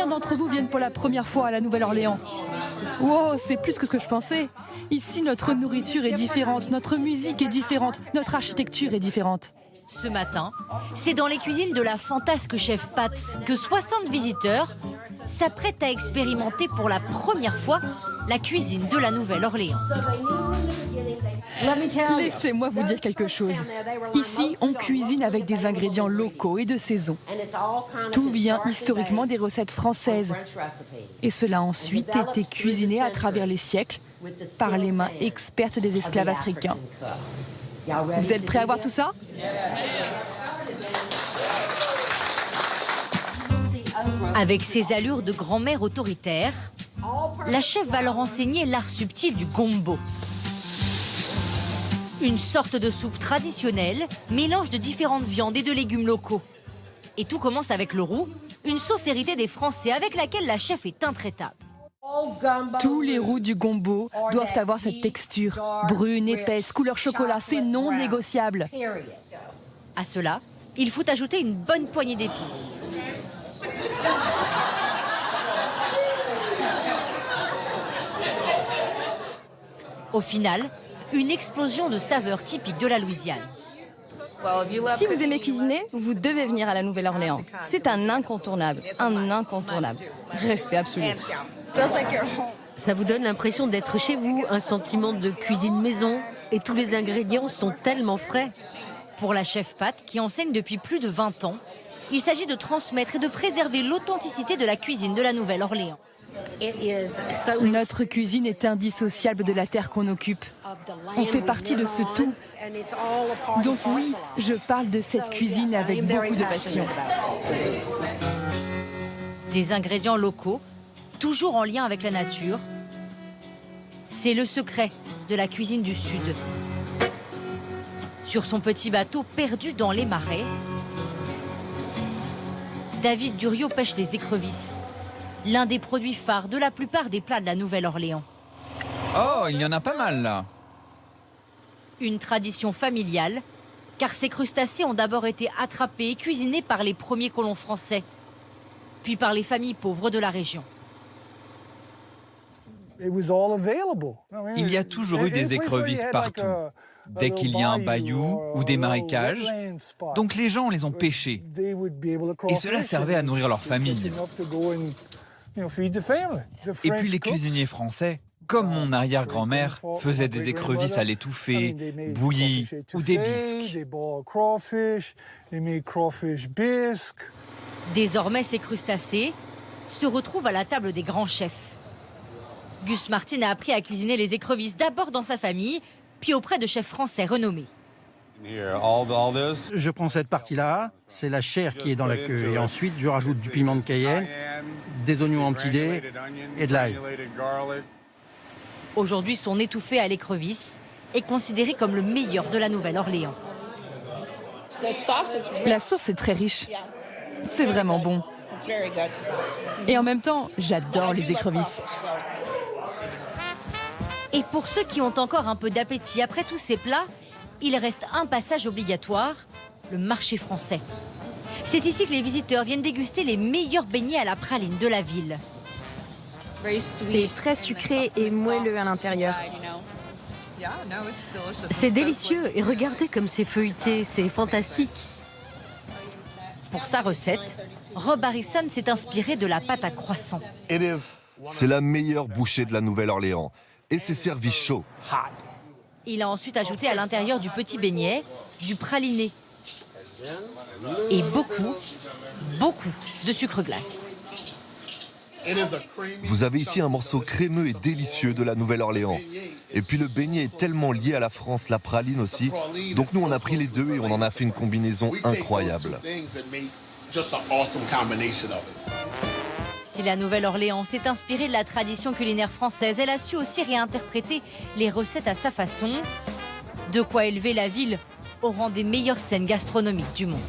d'entre vous viennent pour la première fois à la Nouvelle-Orléans. Wow, c'est plus que ce que je pensais. Ici, notre nourriture est différente, notre musique est différente, notre architecture est différente. Ce matin, c'est dans les cuisines de la fantasque chef Pat que 60 visiteurs s'apprêtent à expérimenter pour la première fois la cuisine de la Nouvelle-Orléans. Laissez-moi vous dire quelque chose. Ici, on cuisine avec des ingrédients locaux et de saison. Tout vient historiquement des recettes françaises. Et cela a ensuite été cuisiné à travers les siècles par les mains expertes des esclaves africains. Vous êtes prêts à voir tout ça? Avec ses allures de grand-mère autoritaire, la chef va leur enseigner l'art subtil du gombo. Une sorte de soupe traditionnelle, mélange de différentes viandes et de légumes locaux. Et tout commence avec le roux, une sauce héritée des Français avec laquelle la chef est intraitable. Tous les roux du gombo doivent avoir cette texture, brune, épaisse, couleur chocolat, c'est non négociable. À cela, il faut ajouter une bonne poignée d'épices. Au final, une explosion de saveurs typiques de la Louisiane. Si vous aimez cuisiner, vous devez venir à la Nouvelle-Orléans. C'est un incontournable, Respect absolu. Ça vous donne l'impression d'être chez vous, un sentiment de cuisine maison, et tous les ingrédients sont tellement frais. Pour la chef Pat, qui enseigne depuis plus de 20 ans, il s'agit de transmettre et de préserver l'authenticité de la cuisine de la Nouvelle-Orléans. Notre cuisine est indissociable de la terre qu'on occupe. On fait partie de ce tout. Donc oui, je parle de cette cuisine avec beaucoup de passion. Des ingrédients locaux, toujours en lien avec la nature. C'est le secret de la cuisine du Sud. Sur son petit bateau perdu dans les marais, David Duriot pêche les écrevisses, l'un des produits phares de la plupart des plats de la Nouvelle-Orléans. Oh, il y en a pas mal là. Une tradition familiale, car ces crustacés ont d'abord été attrapés et cuisinés par les premiers colons français, puis par les familles pauvres de la région. Il y a toujours eu des écrevisses partout, dès qu'il y a un bayou ou des marécages. Donc les gens les ont pêchés. Et cela servait à nourrir leur famille. Et puis les cuisiniers français, comme mon arrière-grand-mère, faisaient des écrevisses à l'étouffée, bouillies ou des bisques. Désormais, ces crustacés se retrouvent à la table des grands chefs. Gus Martin a appris à cuisiner les écrevisses d'abord dans sa famille, puis auprès de chefs français renommés. Je prends cette partie-là, c'est la chair qui est dans la queue. Et ensuite, je rajoute du piment de Cayenne, des oignons en petits dés et de l'ail. Aujourd'hui, son étouffé à l'écrevisse est considéré comme le meilleur de la Nouvelle-Orléans. La sauce est très riche. C'est vraiment bon. Et en même temps, j'adore les écrevisses. Et pour ceux qui ont encore un peu d'appétit après tous ces plats, il reste un passage obligatoire, le marché français. C'est ici que les visiteurs viennent déguster les meilleurs beignets à la praline de la ville. C'est très sucré et moelleux à l'intérieur. C'est délicieux, et regardez comme c'est feuilleté, c'est fantastique. Pour sa recette, Rob Harrison s'est inspiré de la pâte à croissant. C'est la meilleure bouchée de la Nouvelle-Orléans. Et c'est servi chaud. Il a ensuite ajouté à l'intérieur du petit beignet du praliné. Et beaucoup de sucre glace. Vous avez ici un morceau crémeux et délicieux de la Nouvelle-Orléans. Et puis le beignet est tellement lié à la France, la praline aussi. Donc nous on a pris les deux et on en a fait une combinaison incroyable. Si la Nouvelle-Orléans s'est inspirée de la tradition culinaire française, elle a su aussi réinterpréter les recettes à sa façon. De quoi élever la ville au rang des meilleures scènes gastronomiques du monde.